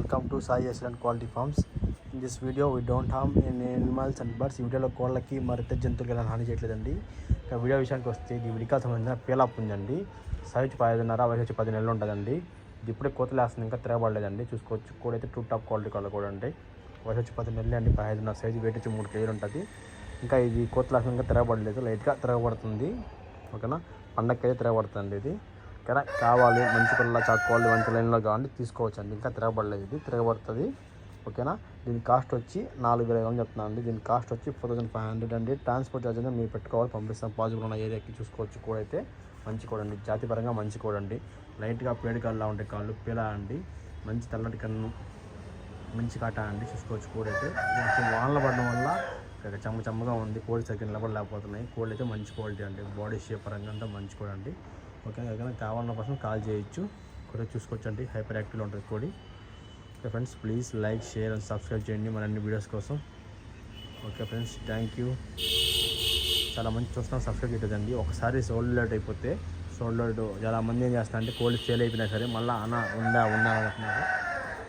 Welcome to Sai Excellent Quality Farms. In this video we don't harm any animals and birds. ఈ వీడియోలో కోళ్ళకి మరి ఇతర జంతువులకి ఎలా హాని చేయట్లేదండి. ఇక వీడియో విషయానికి వస్తే ఇది విడిగా సంబంధించిన పేలా పుంజండి. సైజు 5.5, వయసు వచ్చి 10 నెలలు ఉంటుందండి. ఇది ఇప్పుడే కోతలు వేస్తుంది, ఇంకా తిరగబడలేదండి. చూసుకోవచ్చు, కూడా అయితే టాప్ క్వాలిటీ కలర్ కూడా ఉంటాయి. వయసు వచ్చి 10 నెలలు అండి. 5.5 సైజు, వెయిట్ వచ్చి 3 కేజీలు ఉంటుంది. ఇంకా ఇది కోతలు వేస్తుంది, ఇంకా తిరగబడలేదు, లైట్గా తిరగబడుతుంది. ఓకేనా, పండగకి అయితే తిరగబడుతుంది ఇది. ఓకేనా, కావాలి మంచి పిల్లల చాక్కోవాలి మంచి లైన్లో కావాలి తీసుకోవచ్చు అండి. ఇంకా తిరగబడలేదు, ఇది తిరగబడుతుంది. ఓకేనా, దీని కాస్ట్ వచ్చి 4,500 చెప్తున్నాను అండి. దీని కాస్ట్ వచ్చి 4,500 అండి. ట్రాన్స్పోర్ట్ ఛార్జ్ మీరు పెట్టుకోవాలి, పంపిస్తాం. పాజిబుల్ ఉన్న ఏరియాకి చూసుకోవచ్చు. కూడా అయితే మంచి కూడా అండి, జాతి పరంగా మంచి కూడా అండి. లైట్గా పేడి కాళ్ళలా ఉంటాయి కాళ్ళు, పీలా అండి. మంచి తెల్లటి కన్ను, మంచి కాట అండి. చూసుకోవచ్చు. కూడా అయితే కొంచెం వానలు పడడం వల్ల చెమ్మగా ఉంది, కోడి సరిగ్గా నిలబడలేకపోతున్నాయి. కోళ్ళు అయితే మంచి క్వాలిటీ అండి, బాడీ షేప్ పరంగా అంతా మంచి కూడా అండి. ఓకే, ఏదైనా కావాలన్న పర్సన్ కాల్ చేయొచ్చు. కూడా చూసుకోవచ్చు అండి, హైపర్ యాక్టివ్లో ఉంటుంది కోడి. Okay friends, please like, share and subscribe చేయండి మన అన్ని వీడియోస్ కోసం. Okay friends, thank you. చాలా మంది చూస్తున్నాం, సబ్స్క్రైబ్ చేయలేదండి. ఒకసారి సోల్డ్ అవుట్ అయిపోతే చాలామంది ఏం చేస్తారంటే కోళ్ళు సేల్ అయిపోయినా సరే మళ్ళీ ఉందా అంటున్నారు.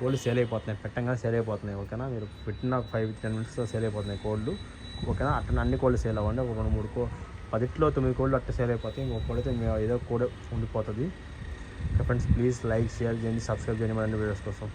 కోళ్ళు సేల్ అయిపోతున్నాయి, పెట్టంగానే సేల్ అయిపోతున్నాయి. ఓకేనా, మీరు పెట్టిన 5-10 మినిట్స్లో సేల్ అయిపోతున్నాయి కోళ్ళు. ఓకేనా, అట్లా అన్ని కోళ్ళు సేల్ అవ్వండి. ఒక 2-3 10లో 9 కోళ్ళు అట్లా సేల్ అయిపోతాయి. ఇంకొక కోడి అయితే ఏదో కూడా ఉండిపోతుంది. Okay friends, please like, share చేయండి, సబ్స్క్రైబ్ చేయండి మన అన్ని వీడియోస్ కోసం.